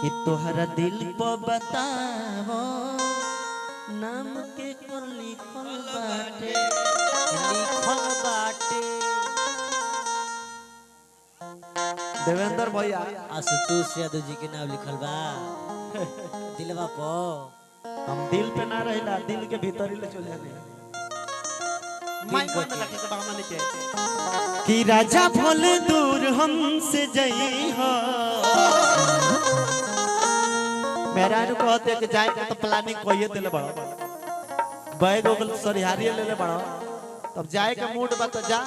कि तोहरा दिल पर बताओ नाम के कर लिखल बाटे देवेंद्र भैया आशुतोष यादव जी के नाम लिखल बा दिलवा पो। हम दिल पे ना रहेला दिल के भीतर ही ले चल जाने माइक में रखे के बाहर नीचे कि राजा भले दूर हमसे जई हो मेरा नु कहते कि जाए के तो प्लानिंग कोइए देले बड़ो बैग ओगल सरिहारी ले ले बड़ो तब जाए का मूड बा तो जा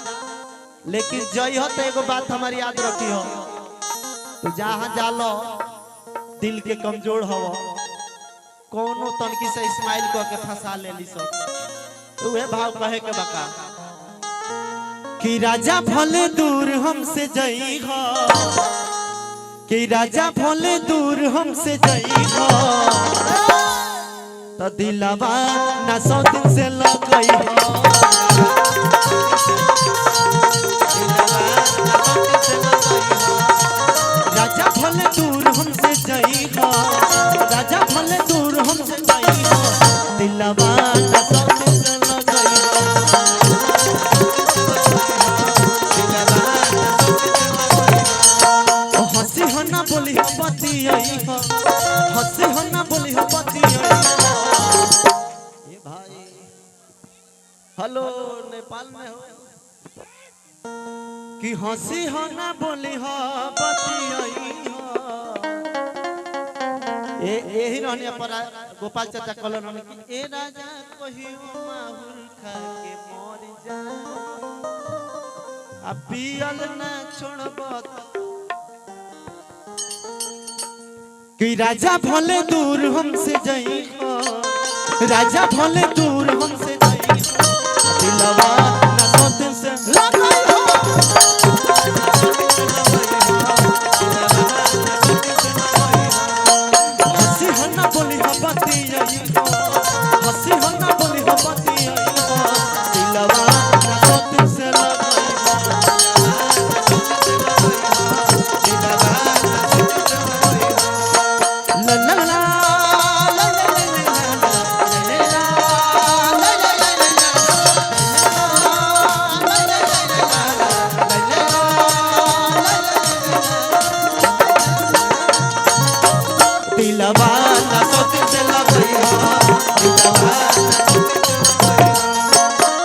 लेकिन जई हो तो एगो बात हमारी याद रखी हो तो जहां जालो दिल के कमजोर हो कोनो तनकी से इस्माइल को के फंसा ले ली सब तो वे भाव कहे के बका कि राजा भले दूर हमसे जई हो कि राजा भले दूर हमसे जई हो तो दिलवा ना सौ दिन से लगई हो राजा भले दूर हमसे जई हो राजा भले दूर हमसे जई हो दिलवा ना सौ दिन से लगई हो हंसी हो ना बोली हो पति आई हो हंसी हो ना बोली हो पति आई हो ये भाई हेलो नेपाल में हो कि हंसी हो ना बोली हो पति आई हो यही रहने पर गोपाल चाचा कहलन रहने कि ए राजा कहियो माहुल खा के मर जा अब पियल ना छोड़ब कि राजा भले दूर हमसे जई हो राजा भले दूर हमसे जई हो दिलवा ना सोते से लगई हो हंसी हो ना बोली हो पति आई हो हंसी हो ना बोली हो पति आई हो दिलवा ना सोते से लगई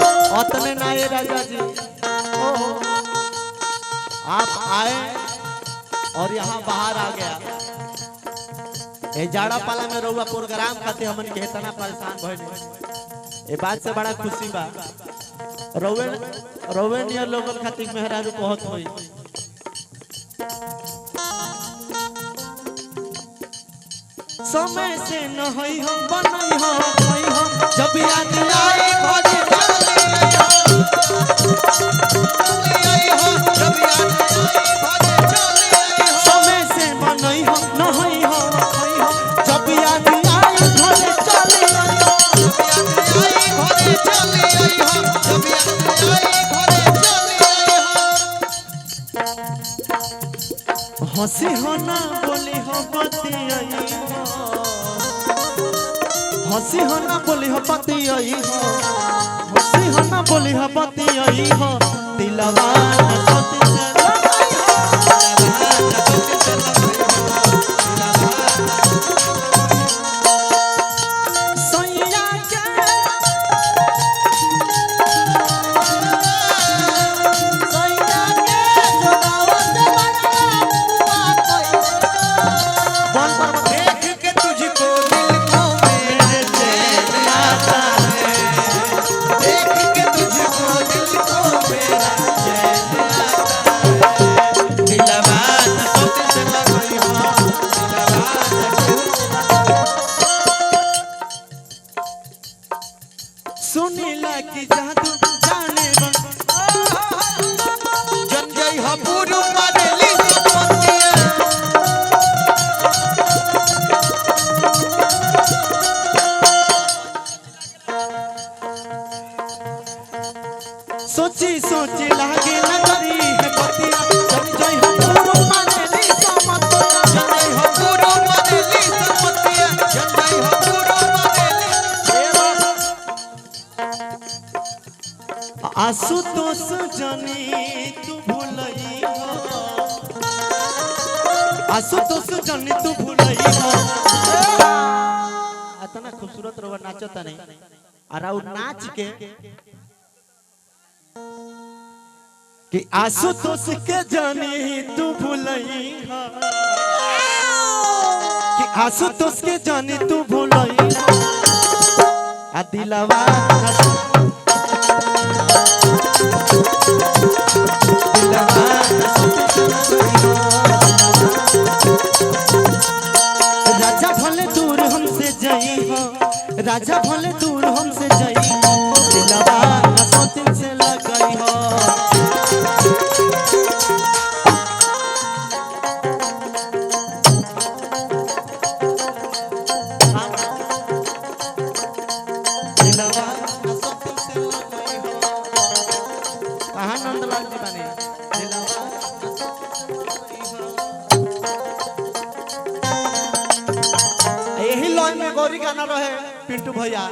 राजा जी आप आए और यहाँ बाहर आ गया ए जाड़ा पाला में रहुआ प्रोग्राम खाते हमन के इतना परेशान भइल ए बात से बड़ा खुशी बा रोवे नियर लोगन खातिर मेहरारू बहुत होई समय से न होई हम बनई हम होई हम जब याद आई घरे समय से बनई हम न होई हम होई हम जब याद आई घरे चले हंसी हो ना बोली हो पति आई हो हंसी हो ना बोली हो पति आई हो हंसी हो ना बोली हो पति आई हो दिलवा ना सोते से लगई हो सैया के आशुतोष जनी तू भूलई हो इतना खूबसूरत रोवा नाचता नहीं और आउ नाच के कि आशुतोष के जनी तू भूलई हो कि आशुतोष के जनी तू भूलई हो आ दिलवा राजा भले दूर हमसे जाई हो राजा भले दूर हमसे जाई हो दिलवा सोतिन से लगाई हो दिलवा सोतिन से लगाई हो कहाँ नंदलाल जी बने दिलवा यही लाइन में गौरी गाना रहे पिंटू भैया